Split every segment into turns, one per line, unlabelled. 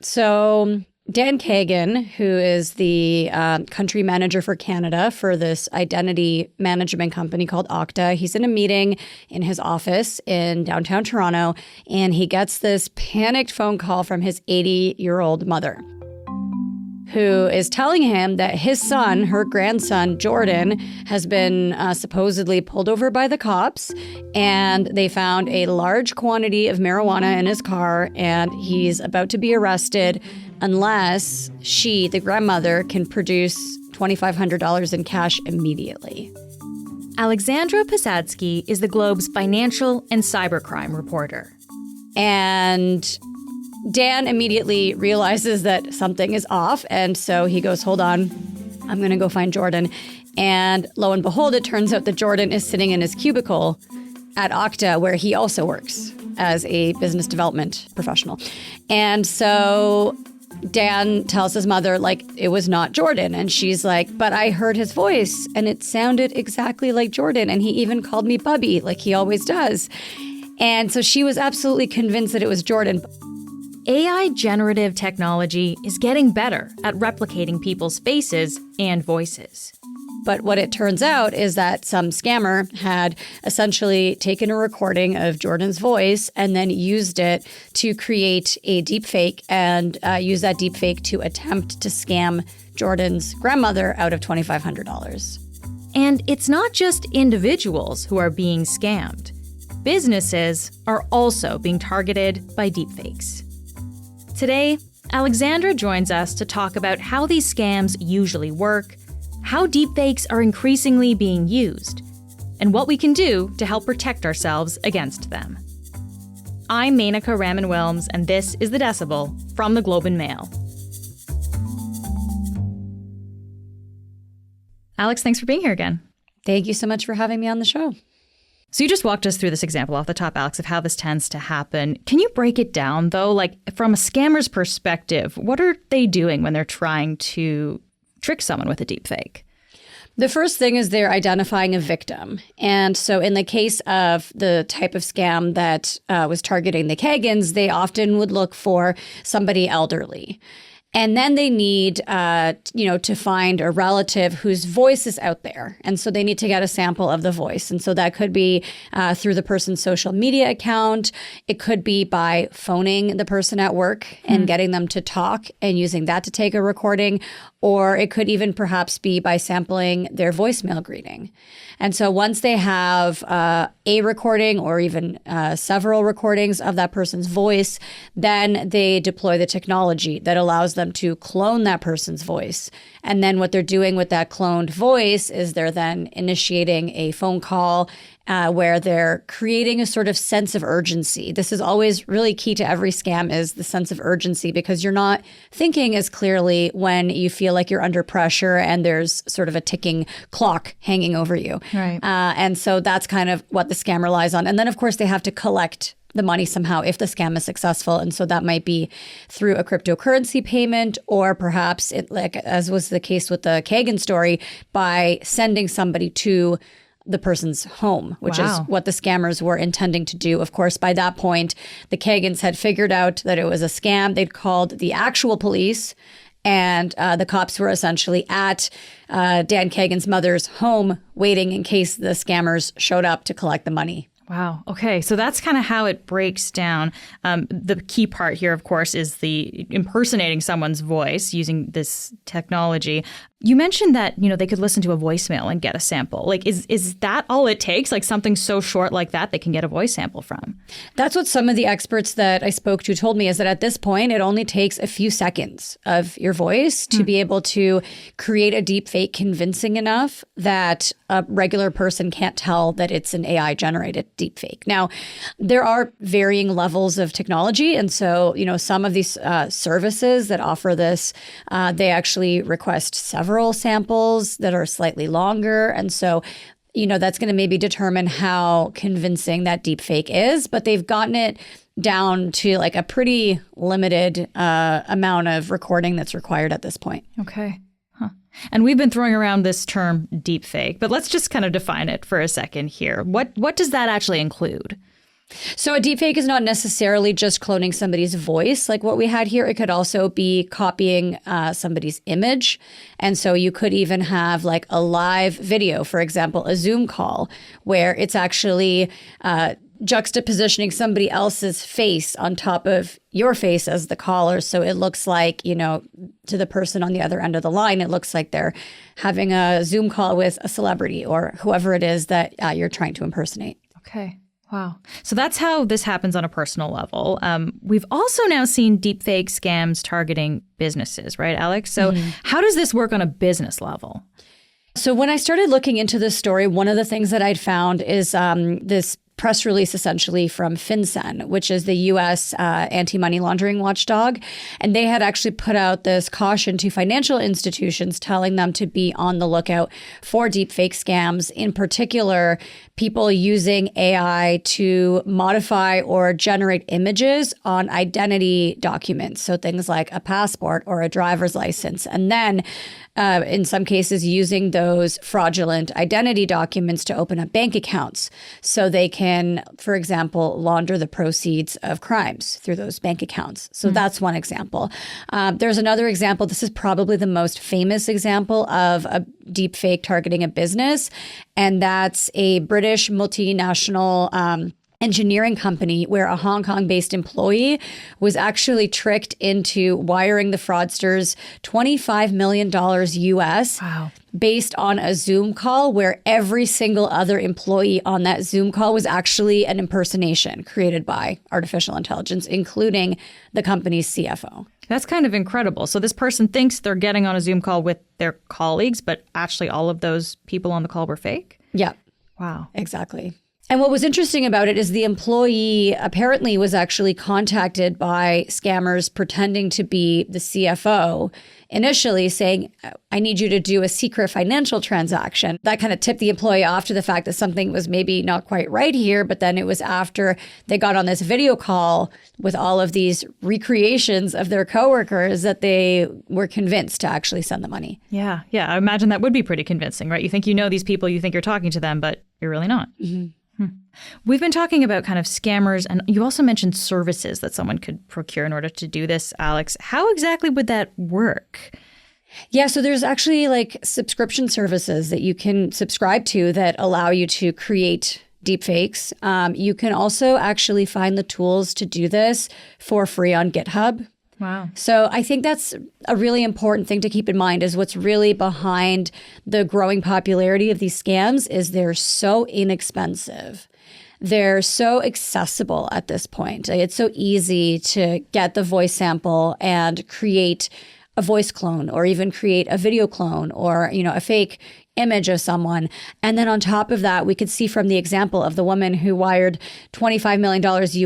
So Dan Kagan, who is the country manager for Canada for this identity management company called Okta, he's in a meeting in his office in downtown Toronto, and he gets this panicked phone call from his 80-year-old mother, who is telling him that his son, her grandson, Jordan, has been supposedly pulled over by the cops, and they found a large quantity of marijuana in his car, and he's about to be arrested unless she, the grandmother, can produce $2,500 in cash immediately.
Alexandra Posadski is the Globe's financial and cybercrime reporter.
And Dan immediately realizes that something is off, and so he goes, hold on, I'm going to go find Jordan. And lo and behold, it turns out that Jordan is sitting in his cubicle at Okta, where he also works as a business development professional. And so Dan tells his mother, like, it was not Jordan. And she's like, but I heard his voice, and it sounded exactly like Jordan. And he even called me Bubby, like he always does. And so she was absolutely convinced that it was Jordan.
AI generative technology is getting better at replicating people's faces and voices.
But what it turns out is that some scammer had essentially taken a recording of Jordan's voice and then used it to create a deepfake and use that deepfake to attempt to scam Jordan's grandmother out of $2,500.
And it's not just individuals who are being scammed. Businesses are also being targeted by deepfakes. Today, Alexandra joins us to talk about how these scams usually work, how deepfakes are increasingly being used, and what we can do to help protect ourselves against them. I'm Menaka Raman-Wilms, and this is The Decibel from the Globe and Mail. Alex, thanks for being here again.
Thank you so much for having me on the show.
So you just walked us through this example off the top, Alex, of how this tends to happen. Can you break it down, though? Like, from a scammer's perspective, what are they doing when they're trying to trick someone with a deepfake?
The first thing is they're identifying a victim. And so in the case of the type of scam that was targeting the Kagans, they often would look for somebody elderly. And then they need, to find a relative whose voice is out there. And so they need to get a sample of the voice. And so that could be through the person's social media account. It could be by phoning the person at work and getting them to talk and using that to take a recording. Or it could even perhaps be by sampling their voicemail greeting. And so once they have a recording or even several recordings of that person's voice, then they deploy the technology that allows them to clone that person's voice. And then what they're doing with that cloned voice is they're then initiating a phone call where they're creating a sort of sense of urgency. This is always really key to every scam, is the sense of urgency, because you're not thinking as clearly when you feel like you're under pressure and there's sort of a ticking clock hanging over you.
Right.
And so that's kind of what the scam relies on. And then, of course, they have to collect the money somehow if the scam is successful. And so that might be through a cryptocurrency payment, or perhaps, like as was the case with the Kagan story, by sending somebody to the person's home, which is what the scammers were intending to do. Of course, by that point, the Kagans had figured out that it was a scam. They'd called the actual police, and the cops were essentially at Dan Kagan's mother's home waiting in case the scammers showed up to collect the money.
Wow. Okay. So that's kind of how it breaks down. The key part here, of course, is the impersonating someone's voice using this technology. You mentioned that, they could listen to a voicemail and get a sample. Like, is that all it takes? Like something so short like that they can get a voice sample from?
That's what some of the experts that I spoke to told me, is that at this point, it only takes a few seconds of your voice to be able to create a deep fake convincing enough that a regular person can't tell that it's an AI generated deep fake. Now, there are varying levels of technology. And so, some of these services that offer this, they actually request several samples that are slightly longer. And so, that's going to maybe determine how convincing that deep fake is. But they've gotten it down to like a pretty limited amount of recording that's required at this point.
Okay. And we've been throwing around this term deepfake, but let's just kind of define it for a second here. What does that actually include?
So a deepfake is not necessarily just cloning somebody's voice like what we had here. It could also be copying somebody's image. And so you could even have like a live video, for example, a Zoom call, where it's actually juxtapositioning somebody else's face on top of your face as the caller. So it looks like, to the person on the other end of the line, it looks like they're having a Zoom call with a celebrity or whoever it is that you're trying to impersonate.
Okay. Wow. So that's how this happens on a personal level. We've also now seen deepfake scams targeting businesses, right, Alex? So how does this work on a business level?
So when I started looking into this story, one of the things that I'd found is this press release essentially from FinCEN, which is the U.S. Anti-money laundering watchdog. And they had actually put out this caution to financial institutions telling them to be on the lookout for deepfake scams, in particular, people using AI to modify or generate images on identity documents. So things like a passport or a driver's license. And then in some cases, using those fraudulent identity documents to open up bank accounts so they can, for example, launder the proceeds of crimes through those bank accounts. So that's one example. There's another example. This is probably the most famous example of a deepfake targeting a business, and that's a British multinational engineering company where a Hong Kong-based employee was actually tricked into wiring the fraudsters $25 million US.
Wow.
Based on a Zoom call where every single other employee on that Zoom call was actually an impersonation created by artificial intelligence, including the company's CFO.
That's kind of incredible. So this person thinks they're getting on a Zoom call with their colleagues, but actually all of those people on the call were fake?
Yeah.
Wow.
Exactly. And what was interesting about it is the employee apparently was actually contacted by scammers pretending to be the CFO, initially saying, I need you to do a secret financial transaction. That kind of tipped the employee off to the fact that something was maybe not quite right here. But then it was after they got on this video call with all of these recreations of their coworkers that they were convinced to actually send the money.
Yeah. Yeah. I imagine that would be pretty convincing, right? You think you know these people, you think you're talking to them, but you're really not.
Mm-hmm.
We've been talking about kind of scammers, and you also mentioned services that someone could procure in order to do this, Alex. How exactly would that work?
Yeah, so there's actually like subscription services that you can subscribe to that allow you to create deepfakes. You can also actually find the tools to do this for free on GitHub.
Wow.
So I think that's a really important thing to keep in mind is what's really behind the growing popularity of these scams is they're so inexpensive. They're so accessible at this point. It's so easy to get the voice sample and create a voice clone or even create a video clone or, a fake image of someone. And then on top of that, we could see from the example of the woman who wired $25 million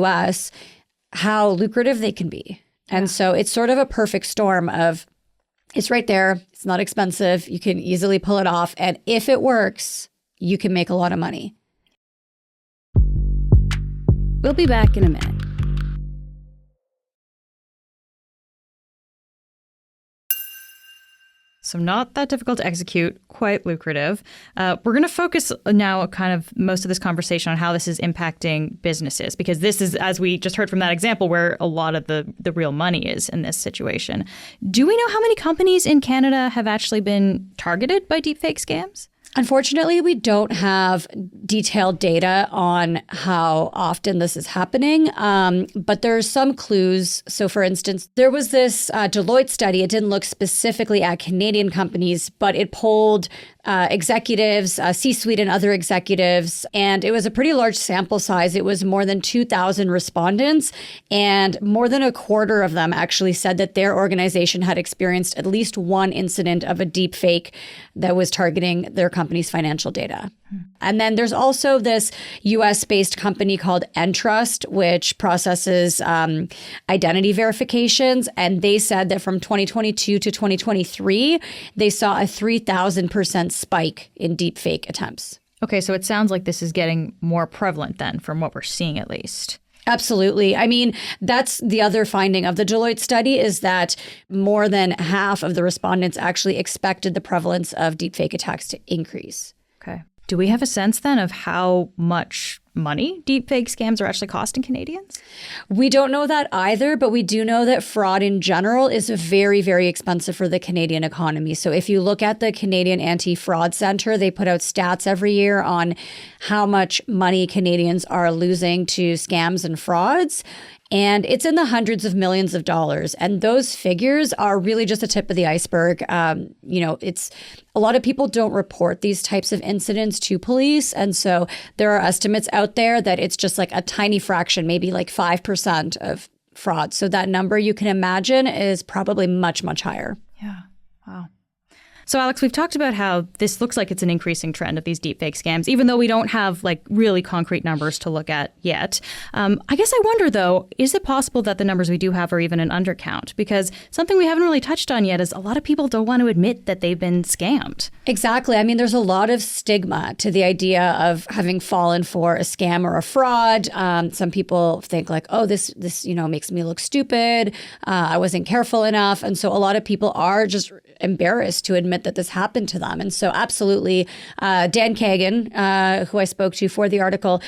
US, how lucrative they can be. And so it's sort of a perfect storm of it's right there. It's not expensive. You can easily pull it off. And if it works, you can make a lot of money. We'll be back in a minute.
So not that difficult to execute, quite lucrative. We're going to focus now kind of most of this conversation on how this is impacting businesses, because this is, as we just heard from that example, where a lot of the real money is in this situation. Do we know how many companies in Canada have actually been targeted by deepfake scams?
Unfortunately, we don't have detailed data on how often this is happening, but there's some clues. So for instance, there was this Deloitte study. It didn't look specifically at Canadian companies, but it polled executives, C-suite and other executives, and it was a pretty large sample size. It was more than 2,000 respondents, and more than a quarter of them actually said that their organization had experienced at least one incident of a deepfake that was targeting their company's financial data. And then there's also this US-based company called Entrust, which processes identity verifications. And they said that from 2022 to 2023, they saw a 3,000% spike in deepfake attempts.
Okay, so it sounds like this is getting more prevalent then, from what we're seeing at least.
Absolutely. I mean, that's the other finding of the Deloitte study is that more than half of the respondents actually expected the prevalence of deepfake attacks to increase.
Okay. Do we have a sense then of how much money deepfake scams are actually costing Canadians?
We don't know that either, but we do know that fraud in general is very, very expensive for the Canadian economy. So if you look at the Canadian Anti-Fraud Centre, they put out stats every year on how much money Canadians are losing to scams and frauds. And it's in the hundreds of millions of dollars. And those figures are really just a tip of the iceberg. It's a lot of people don't report these types of incidents to police. And so there are estimates out there that it's just like a tiny fraction, maybe like 5% of fraud. So that number you can imagine is probably much, much higher.
Yeah. Wow. So, Alex, we've talked about how this looks like it's an increasing trend of these deepfake scams, even though we don't have like really concrete numbers to look at yet. I guess I wonder, though, is it possible that the numbers we do have are even an undercount? Because something we haven't really touched on yet is a lot of people don't want to admit that they've been scammed.
Exactly. I mean, there's a lot of stigma to the idea of having fallen for a scam or a fraud. Some people think like, oh, this makes me look stupid. I wasn't careful enough. And so a lot of people are just embarrassed to admit that this happened to them. And so absolutely, Dan Kagan, who I spoke to for the article,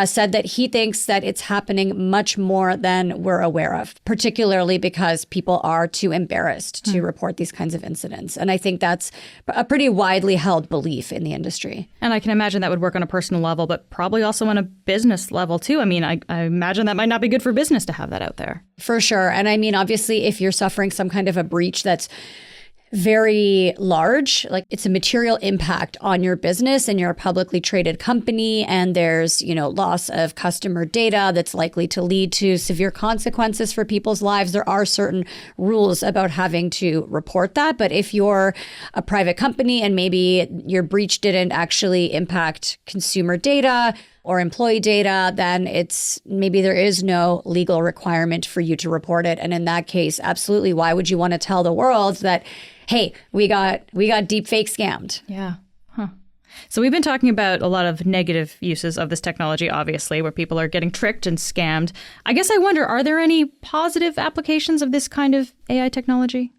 said that he thinks that it's happening much more than we're aware of, particularly because people are too embarrassed to report these kinds of incidents. And I think that's a pretty widely held belief in the industry.
And I can imagine that would work on a personal level, but probably also on a business level too. I mean, I imagine that might not be good for business to have that out there.
For sure. And I mean, obviously, if you're suffering some kind of a breach that's very large, like it's a material impact on your business and you're a publicly traded company, and there's, loss of customer data that's likely to lead to severe consequences for people's lives. There are certain rules about having to report that. But if you're a private company and maybe your breach didn't actually impact consumer data or employee data, then maybe there is no legal requirement for you to report it. And in that case, absolutely, why would you want to tell the world that, hey, we got deepfake scammed?
Yeah. Huh. So we've been talking about a lot of negative uses of this technology, obviously, where people are getting tricked and scammed. I guess I wonder, are there any positive applications of this kind of AI technology?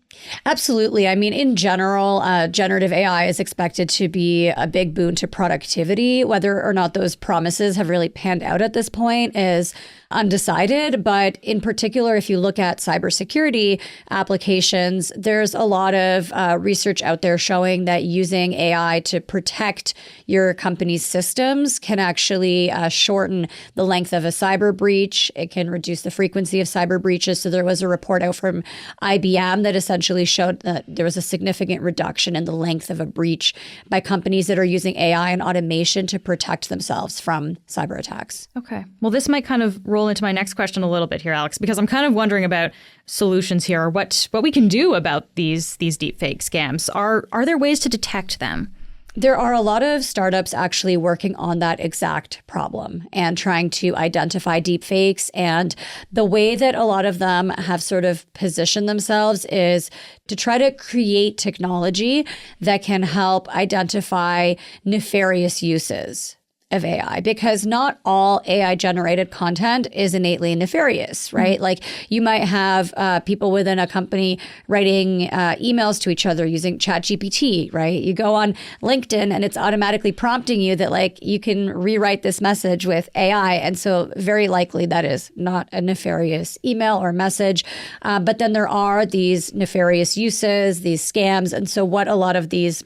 Absolutely. I mean, in general, generative AI is expected to be a big boon to productivity. Whether or not those promises have really panned out at this point is undecided. But in particular, if you look at cybersecurity applications, there's a lot of research out there showing that using AI to protect your company's systems can actually shorten the length of a cyber breach. It can reduce the frequency of cyber breaches. So there was a report out from IBM that essentially showed that there was a significant reduction in the length of a breach by companies that are using AI and automation to protect themselves from cyber attacks.
Okay. Well, this might kind of roll into my next question a little bit here, Alex, because I'm kind of wondering about solutions here, or what we can do about these deepfake scams. Are there ways to detect them?
There are a lot of startups actually working on that exact problem and trying to identify deepfakes. And the way that a lot of them have sort of positioned themselves is to try to create technology that can help identify nefarious uses of AI, because not all AI generated content is innately nefarious, right? Like you might have people within a company writing emails to each other using ChatGPT, right? You go on LinkedIn and it's automatically prompting you that like you can rewrite this message with AI. And so very likely that is not a nefarious email or message. But then there are these nefarious uses, these scams. And so what a lot of these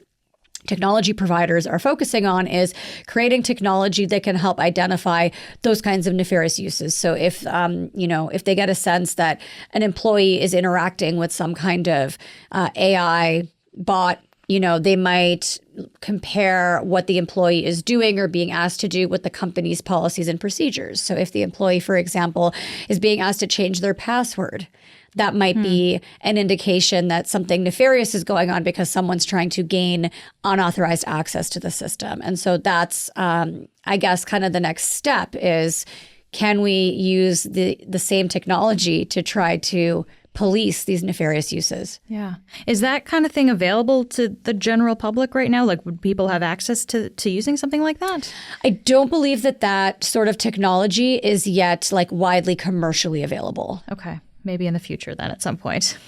technology providers are focusing on is creating technology that can help identify those kinds of nefarious uses. So if they get a sense that an employee is interacting with some kind of AI bot, they might compare what the employee is doing or being asked to do with the company's policies and procedures. So if the employee, for example, is being asked to change their password, that might be an indication that something nefarious is going on because someone's trying to gain unauthorized access to the system. And so that's, I guess, kind of the next step is, can we use the same technology to try to police these nefarious uses?
Yeah. Is that kind of thing available to the general public right now? Like, would people have access to using something like that?
I don't believe that sort of technology is yet like widely commercially available.
Okay. Maybe in the future then at some point.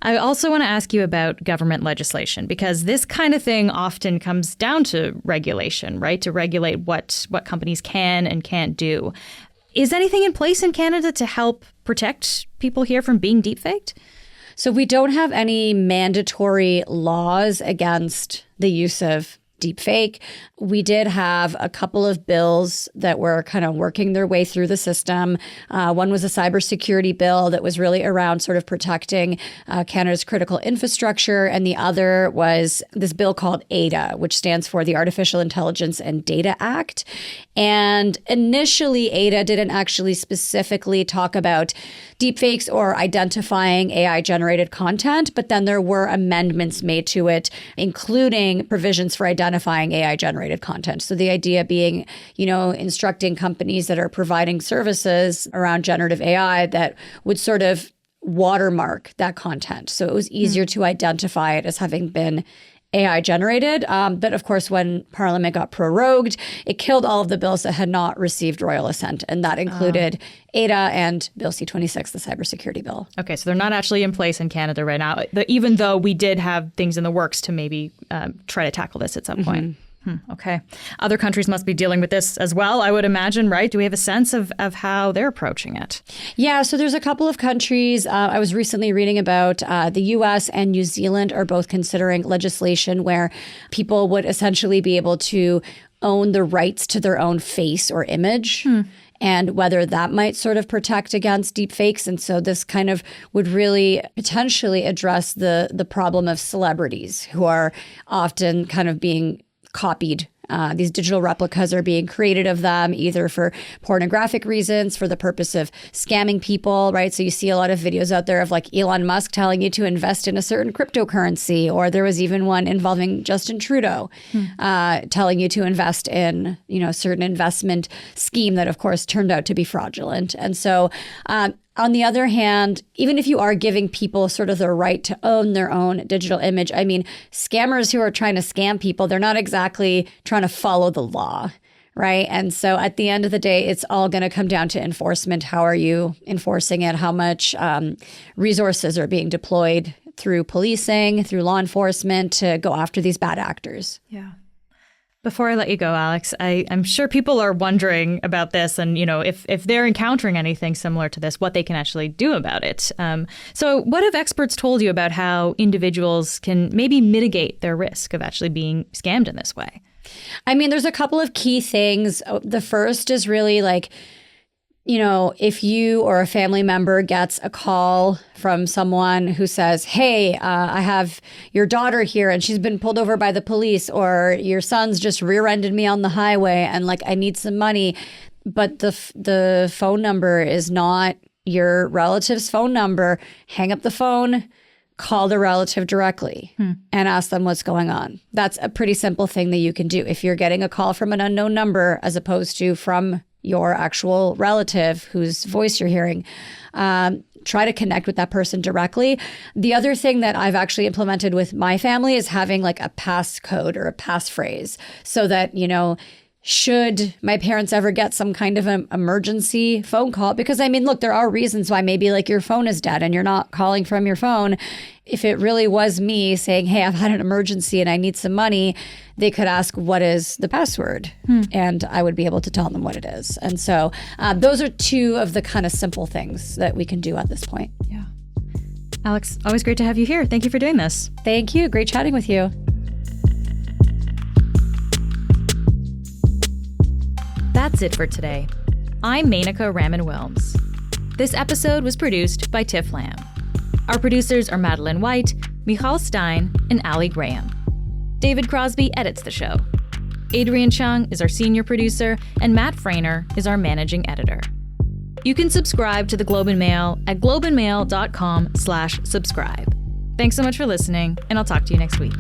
I also want to ask you about government legislation, because this kind of thing often comes down to regulation, right? To regulate what companies can and can't do. Is anything in place in Canada to help protect people here from being deepfaked?
So we don't have any mandatory laws against the use of deepfake. We did have a couple of bills that were kind of working their way through the system. One was a cybersecurity bill that was really around sort of protecting Canada's critical infrastructure. And the other was this bill called ADA, which stands for the Artificial Intelligence and Data Act. And initially, ADA didn't actually specifically talk about deepfakes or identifying AI-generated content, but then there were amendments made to it, including provisions for identifying AI-generated content. So the idea being, instructing companies that are providing services around generative AI that would sort of watermark that content. So it was easier to identify it as having been AI generated. But of course, when Parliament got prorogued, it killed all of the bills that had not received royal assent. And that included ADA and Bill C-26, the cybersecurity bill.
Okay, so they're not actually in place in Canada right now, even though we did have things in the works to maybe try to tackle this at some point. Okay. Other countries must be dealing with this as well, I would imagine, right? Do we have a sense of how they're approaching it?
Yeah, so there's a couple of countries. I was recently reading about the U.S. and New Zealand are both considering legislation where people would essentially be able to own the rights to their own face or image. And whether that might sort of protect against deepfakes. And so this kind of would really potentially address the problem of celebrities who are often kind of being copied. These digital replicas are being created of them either for pornographic reasons, for the purpose of scamming people, right? So you see a lot of videos out there of like Elon Musk telling you to invest in a certain cryptocurrency, or there was even one involving Justin Trudeau telling you to invest in, a certain investment scheme that, of course, turned out to be fraudulent. And so on the other hand, even if you are giving people sort of the right to own their own digital image, I mean, scammers who are trying to scam people, they're not exactly trying to follow the law, right? And so at the end of the day, it's all going to come down to enforcement. How are you enforcing it? How much resources are being deployed through policing, through law enforcement to go after these bad actors?
Yeah. Before I let you go, Alex, I'm sure people are wondering about this and, if they're encountering anything similar to this, what they can actually do about it. So what have experts told you about how individuals can maybe mitigate their risk of actually being scammed in this way?
I mean, there's a couple of key things. The first is really like, if you or a family member gets a call from someone who says, hey, I have your daughter here and she's been pulled over by the police, or your son's just rear-ended me on the highway and like I need some money, but the phone number is not your relative's phone number, hang up the phone, call the relative directly and ask them what's going on. That's a pretty simple thing that you can do. If you're getting a call from an unknown number as opposed to from your actual relative whose voice you're hearing, try to connect with that person directly. The other thing that I've actually implemented with my family is having like a passcode or a passphrase so that, should my parents ever get some kind of an emergency phone call, because I mean, look, there are reasons why maybe like your phone is dead and you're not calling from your phone. If it really was me saying, hey, I've had an emergency and I need some money, they could ask, what is the password? And I would be able to tell them what it is. And so those are two of the kind of simple things that we can do at this point.
Yeah. Alex, always great to have you here. Thank you for doing this.
Thank you. Great chatting with you.
That's it for today. I'm Menaka Raman-Wilms. This episode was produced by Tiff Lamb. Our producers are Madeline White, Michal Stein, and Ali Graham. David Crosby edits the show. Adrian Chung is our senior producer, and Matt Frainer is our managing editor. You can subscribe to the Globe and Mail at globeandmail.com/subscribe. Thanks so much for listening, and I'll talk to you next week.